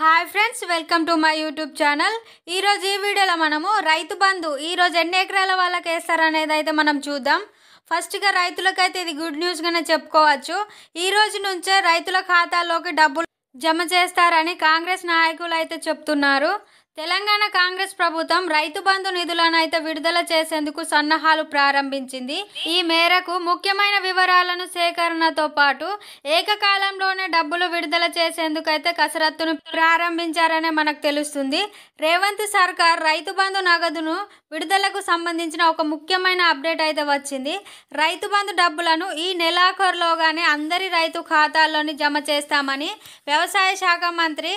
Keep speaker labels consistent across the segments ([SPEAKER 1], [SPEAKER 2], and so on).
[SPEAKER 1] Hi friends, welcome to my YouTube channel. ఈరోజు ఈ వీడియోలో మనము రైతు బంధు ఈరోజు ఎన్ని ఎకరాల వాళ్ళకి వేస్తారనేది అయితే మనం చూద్దాం. ఫస్ట్గా రైతులకైతే ఇది గుడ్ న్యూస్గానే చెప్పుకోవచ్చు. ఈ రోజు నుంచే రైతుల ఖాతాల్లోకి డబ్బులు జమ చేస్తారని కాంగ్రెస్ నాయకులు అయితే చెప్తున్నారు. తెలంగాణ కాంగ్రెస్ ప్రభుత్వం రైతు బంధు నిధులను అయితే విడుదల చేసేందుకు సన్నాహాలు ప్రారంభించింది. ఈ మేరకు ముఖ్యమైన వివరాలను సేకరణతో పాటు ఏకకాలంలోనే డబ్బులు విడుదల చేసేందుకు అయితే కసరత్తును ప్రారంభించారనే మనకు తెలుస్తుంది. రేవంత్ సర్కార్ రైతు బంధు నగదును విడుదలకు సంబంధించిన ఒక ముఖ్యమైన అప్డేట్ అయితే వచ్చింది. రైతు బంధు డబ్బులను ఈ నెలాఖరులోగానే అందరి రైతు ఖాతాల్లోని జమ చేస్తామని వ్యవసాయ శాఖ మంత్రి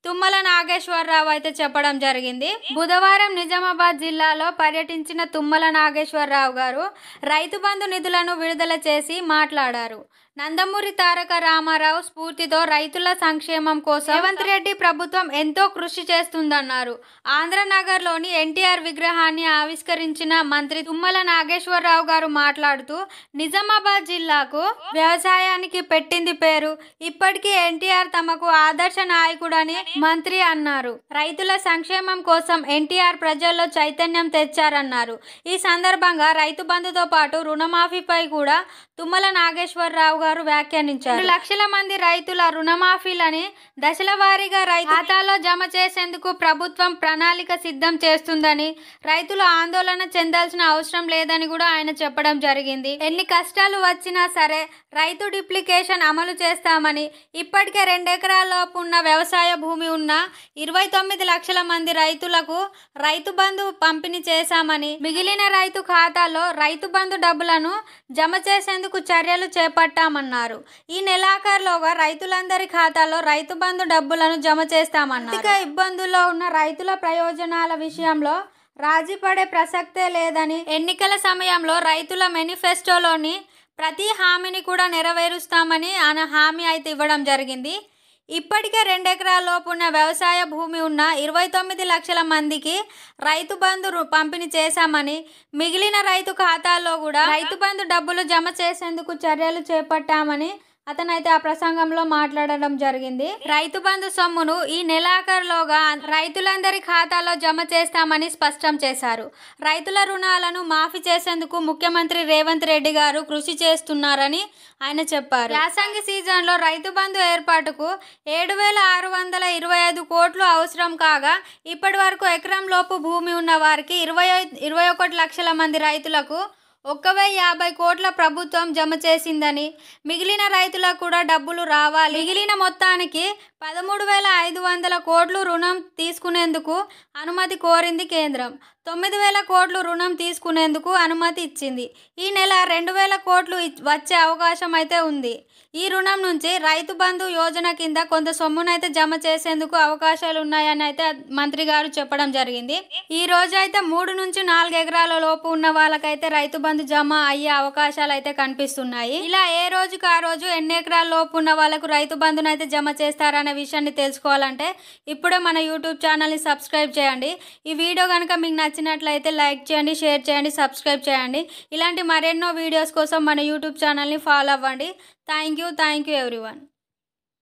[SPEAKER 1] తుమ్మల నాగేశ్వరరావు అయితే చెప్పడం జరిగింది. బుధవారం నిజామాబాద్ జిల్లాలో పర్యటించిన తుమ్మల నాగేశ్వరరావు గారు రైతు బంధు నిధులను విడుదల చేసి మాట్లాడారు. నందమూరి తారక రామారావు స్ఫూర్తితో రైతుల సంక్షేమం కోసం రేవంత్ రెడ్డి ప్రభుత్వం ఎంతో కృషి చేస్తుందన్నారు. ఆంధ్రనగర్లోని ఎన్టీఆర్ విగ్రహాన్ని ఆవిష్కరించిన మంత్రి తుమ్మల నాగేశ్వరరావు గారు మాట్లాడుతూ, నిజామాబాద్ జిల్లాకు వ్యవసాయానికి పెట్టింది పేరు. ఇప్పటికీ ఎన్టీఆర్ తమకు ఆదర్శ నాయకుడని మంత్రి అన్నారు. రైతుల సంక్షేమం కోసం ఎన్టీఆర్ ప్రజల్లో చైతన్యం తెచ్చారన్నారు. ఈ సందర్భంగా రైతు బంధుతో పాటు రుణమాఫీపై కూడా తుమ్మల నాగేశ్వరరావు గారు వ్యాఖ్యానించారు. 2 లక్షల మంది రైతుల రుణమాఫీలని దశల వారీగా రైతు ఖాతాలో జమ చేసేందుకు ప్రభుత్వం ప్రణాళిక సిద్ధం చేస్తుందని, రైతులు ఆందోళన చెందాల్సిన అవసరం లేదని కూడా ఆయన చెప్పడం జరిగింది. ఎన్ని కష్టాలు వచ్చినా సరే రైతు డిప్లికేషన్ అమలు చేస్తామని, ఇప్పటికే 2 ఎకరాలలోపు ఉన్న వ్యవసాయ భూమి ఉన్న 29 లక్షల మంది రైతులకు రైతు బంధు పంపిణీ చేశామని, మిగిలిన రైతు ఖాతాలో రైతు బంధు డబ్బులను జమ చేసేందుకు చర్యలు చేపట్టామన్నారు. ఈ నెలాఖరులోగా రైతులందరి ఖాతాలో రైతు బంధు డబ్బులను జమ చేస్తామన్నారు. ఆర్థిక ఇబ్బందుల్లో ఉన్న రైతుల ప్రయోజనాల విషయంలో రాజీ పడే ప్రసక్తే లేదని, ఎన్నికల సమయంలో రైతుల మేనిఫెస్టోలోని ప్రతి హామీని కూడా నెరవేరుస్తామని ఆయన హామీ అయితే ఇవ్వడం జరిగింది. ఇప్పటికే 2 ఎకరాలలోపు ఉన్న వ్యవసాయ భూమి ఉన్న 29 లక్షల మందికి రైతు బంధు పంపిణీ చేశామని, మిగిలిన రైతు ఖాతాల్లో కూడా రైతు బంధు డబ్బులు జమ చేసేందుకు చర్యలు చేపట్టామని అతనైతే ఆ ప్రసంగంలో మాట్లాడడం జరిగింది. రైతు బంధు సొమ్మును ఈ నెలాఖరులోగా రైతులందరి ఖాతాలో జమ చేస్తామని స్పష్టం చేశారు. రైతుల రుణాలను మాఫీ చేసేందుకు ముఖ్యమంత్రి రేవంత్ రెడ్డి గారు కృషి చేస్తున్నారని ఆయన చెప్పారు. యాసంగి సీజన్లో రైతు బంధు ఏర్పాటుకు 7,625 కోట్లు అవసరం కాగా, ఇప్పటి వరకు ఎకరం లోపు భూమి ఉన్న వారికి 21 లక్షల మంది రైతులకు 1,050 కోట్ల ప్రభుత్వం జమ చేసిందని, మిగిలిన రైతులకు కూడా డబ్బులు రావాలి. మిగిలిన మొత్తానికి 13,500 కోట్లు రుణం తీసుకునేందుకు అనుమతి కోరింది కేంద్రం. 9,000 కోట్లు రుణం తీసుకునేందుకు అనుమతి ఇచ్చింది. ఈ నెల 2,000 కోట్లు వచ్చే అవకాశం అయితే ఉంది. ఈ రుణం నుంచి రైతు బంధు యోజన కింద కొంత సొమ్మునైతే జమ చేసేందుకు అవకాశాలు ఉన్నాయని అయితే మంత్రి గారు చెప్పడం జరిగింది. ఈ రోజు అయితే 3 నుంచి 4 ఎకరాల లోపు ఉన్న వాళ్ళకైతే రైతు బంధు జమ అయ్యే అవకాశాలు అయితే కనిపిస్తున్నాయి. ఇలా ఏ రోజుకు ఆ రోజు ఎన్ని ఎకరాల లోపు ఉన్న వాళ్ళకు రైతు బంధునైతే జమ చేస్తారనే విషయాన్ని తెలుసుకోవాలంటే ఇప్పుడే మన యూట్యూబ్ ఛానల్ని సబ్స్క్రైబ్ చేయండి. ఈ వీడియో కనుక మీకు నచ్చినట్లయితే లైక్ చేయండి, షేర్ చేయండి, సబ్స్క్రైబ్ చేయండి. ఇలాంటి మరెన్నో వీడియోస్ కోసం మన యూట్యూబ్ ఛానల్ని ఫాలో అవ్వండి. Thank you everyone.